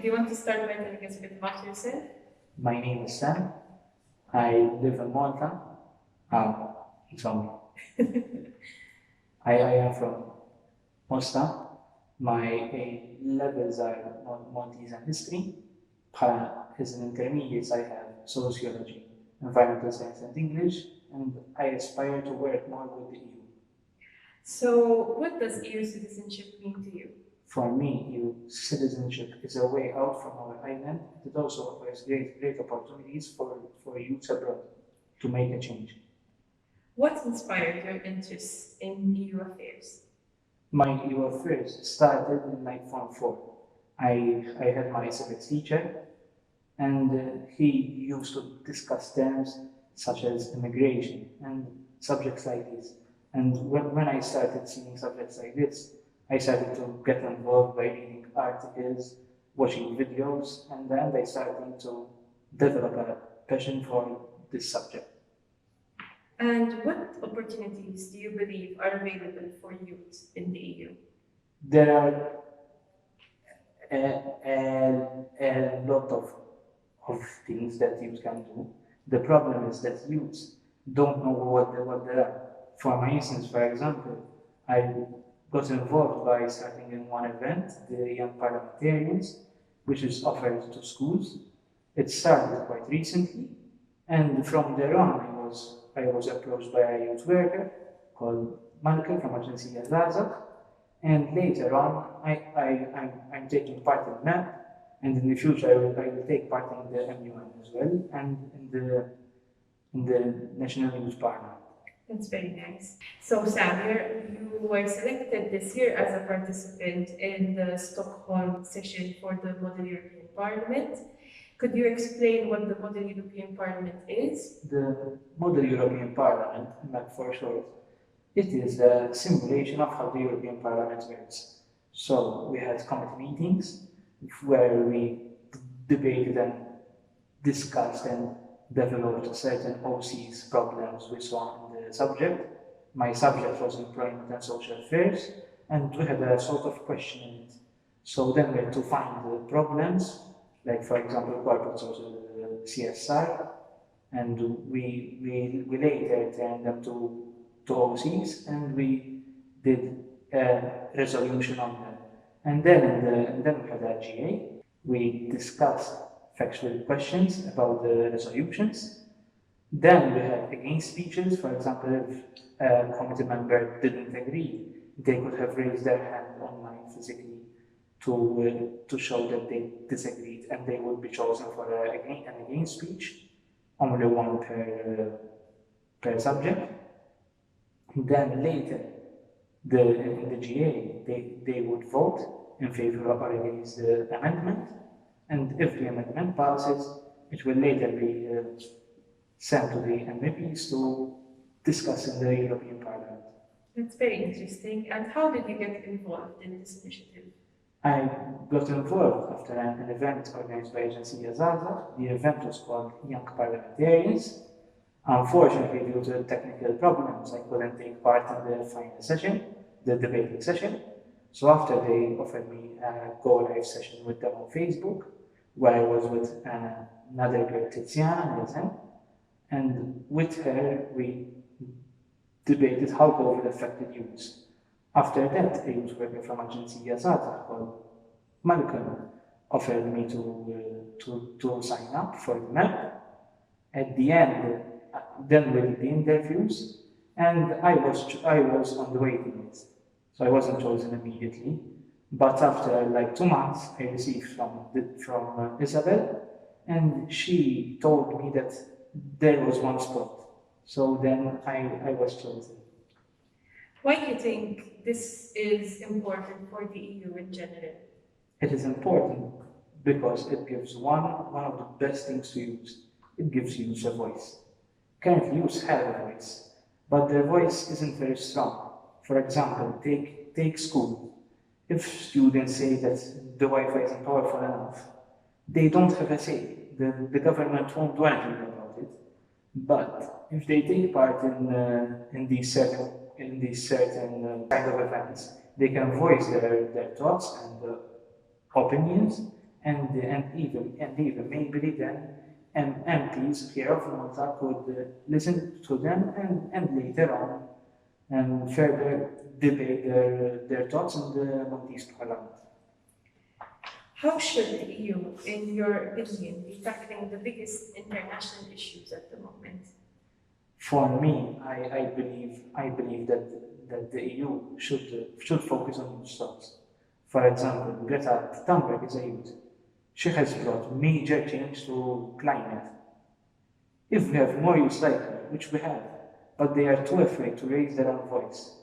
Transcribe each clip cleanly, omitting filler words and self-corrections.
Do you want to start by telling us a bit about yourself? My name is Sam. I live in Malta. It's on me. I am from Malta. My levels are Maltese and history. As an intermediate, I have sociology, environmental science, and English, and I aspire to work more with the EU. So, what does EU citizenship mean to you? For me, EU citizenship is a way out from our island. It also offers great opportunities for youth abroad to make a change. What inspired your interest in EU affairs? My EU affairs started in like Form 4. I had my civics teacher, and he used to discuss terms such as immigration and subjects like this. And when I started seeing subjects like this, I started to get involved by reading articles, watching videos, and then I started to develop a passion for this subject. And what opportunities do you believe are available for youth in the EU? There are a lot of things that youth can do. The problem is that youths don't know what they are. For my instance, for example, I got involved by starting in one event, the Young Parliamentarians, which is offered to schools. It started quite recently, and from there on, I was approached by a youth worker called Malcolm from Agency Zaza, and later on, I'm taking part in that, and in the future, I will take part in the MUN as well, and in the National Youth Parliament. That's very nice. So, Sam, you were selected this year as a participant in the Stockholm session for the Model European Parliament. Could you explain what the Model European Parliament is? The Model European Parliament, like for short, it is a simulation of how the European Parliament works. So we had committee meetings where we debated and discussed and developed certain OC's problems we saw in the subject. My subject was employment and social affairs, and we had a sort of question in it. So then we had to find the problems, like for example, corporate social CSR, and we later turned them to OCs, and we did a resolution on them. And then we had a GA. We discussed factual questions about the resolutions. Then we had against speeches. For example, if a committee member didn't agree, they could have raised their hand online physically to show that they disagreed, and they would be chosen for an against speech, only one per subject. Then later, in the GA, they would vote in favor of or against the amendment, and if the amendment passes, it will later be sent to the MEPs to discuss in the European Parliament. That's very interesting. And how did you get involved in this initiative? I got involved after an event organized by Agency Zaza. The event was called Young Parliamentarians. Unfortunately, due to technical problems, I couldn't take part in the final session, the debating session. So after they offered me a go-live session with them on Facebook, where I was with another girl, Tiziana, and with her we debated how COVID affected youth. After that, a youth worker from Agency Yazata called Malcolm offered me to sign up for the map. At the end, then we did the interviews, and I was on the waiting list, so I wasn't chosen immediately. But after like 2 months, I received from Isabel, and she told me that there was one spot. So then I was chosen. Why do you think this is important for the EU in general? It is important because it gives one of the best things to use. It gives youth a voice. Currently, youth have a voice, but their voice isn't very strong. For example, take school. If students say that the Wi-Fi isn't powerful enough, they don't have a say. The government won't do anything about it. But if they take part in these certain kind of events, they can voice their thoughts and opinions, and even maybe then MPs here of Malta could listen to them and later on and further debate their thoughts in the Maltese Parliament. How should the EU, in your opinion, be tackling the biggest international issues at the moment? For me, I believe that the EU should focus on youth stocks. For example, Greta Thunberg is a youth. She has brought major change to climate. If we have more youths like her, which we have, but they are too afraid to raise their own voice,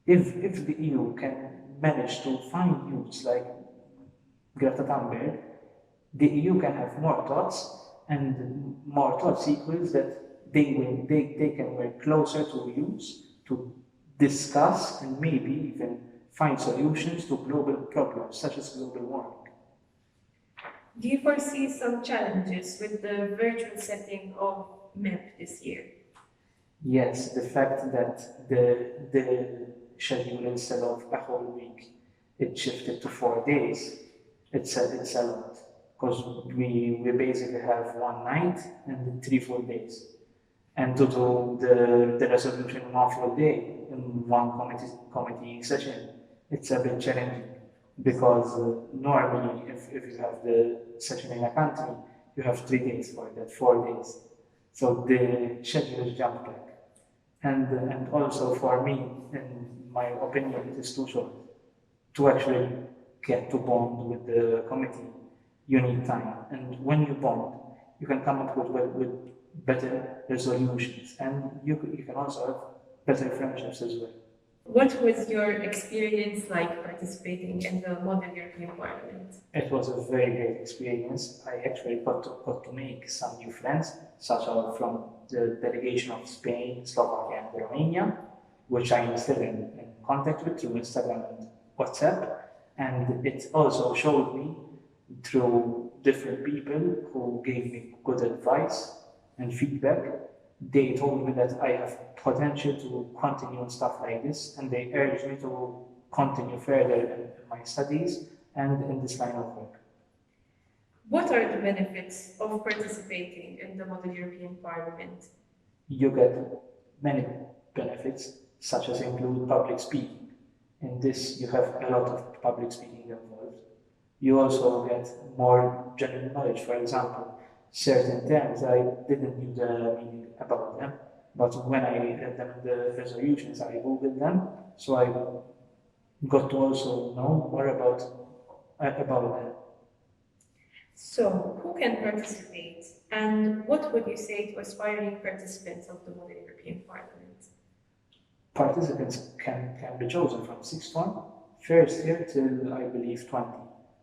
if the EU can manage to find youths like Greta Thunberg, the EU can have more thoughts, and more thoughts equals that they can work closer to youths to discuss and maybe even find solutions to global problems such as global warming. Do you foresee some challenges with the virtual setting of MEP this year? Yes, the fact that the schedule instead of a whole week, it shifted to 4 days. It's a lot because we basically have one night and 3 full days, and to do the resolution in one full day in one committee session, it's a bit challenging because normally if you have the session in a country, you have 3 days for that, 4 days. So the schedule is jump back. And also for me, in my opinion, it is too short. To actually get to bond with the committee, you need time. And when you bond, you can come up with better resolutions. And you can also have better friendships as well. What was your experience like participating in the Model European Parliament? It was a very great experience. I actually got to make some new friends, such as from the delegation of Spain, Slovakia, and Romania, which I am still in contact with through Instagram and WhatsApp. And it also showed me through different people who gave me good advice and feedback. They told me that I have potential to continue on stuff like this, and they urged me to continue further in my studies and in this line of work. What are the benefits of participating in the Model European Parliament? You get many benefits, such as include public speaking. In this, you have a lot of public speaking involved. You also get more general knowledge. For example, certain terms I didn't knew the meaning about them, but when I read them in the resolutions, I googled them, so I got to also know more about them. So, who can participate, and what would you say to aspiring participants of the Model European Parliament? Participants can be chosen from sixth form, first year till I believe 20,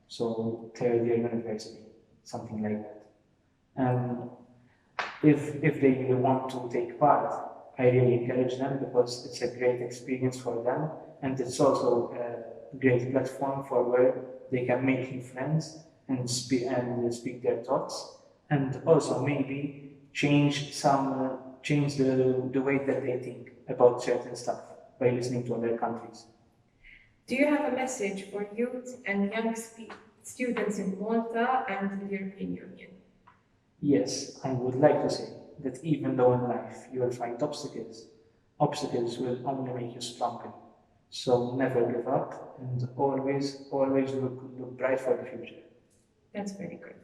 so third year university, something like that. And if they really want to take part, I really encourage them because it's a great experience for them, and it's also a great platform for where they can make new friends and speak their thoughts, and also maybe change the way that they think about certain stuff by listening to other countries. Do you have a message for youth and young students in Malta and the European Union? Yes, I would like to say that even though in life you will find obstacles will only make you stronger. So never give up and always look bright for the future. That's very good.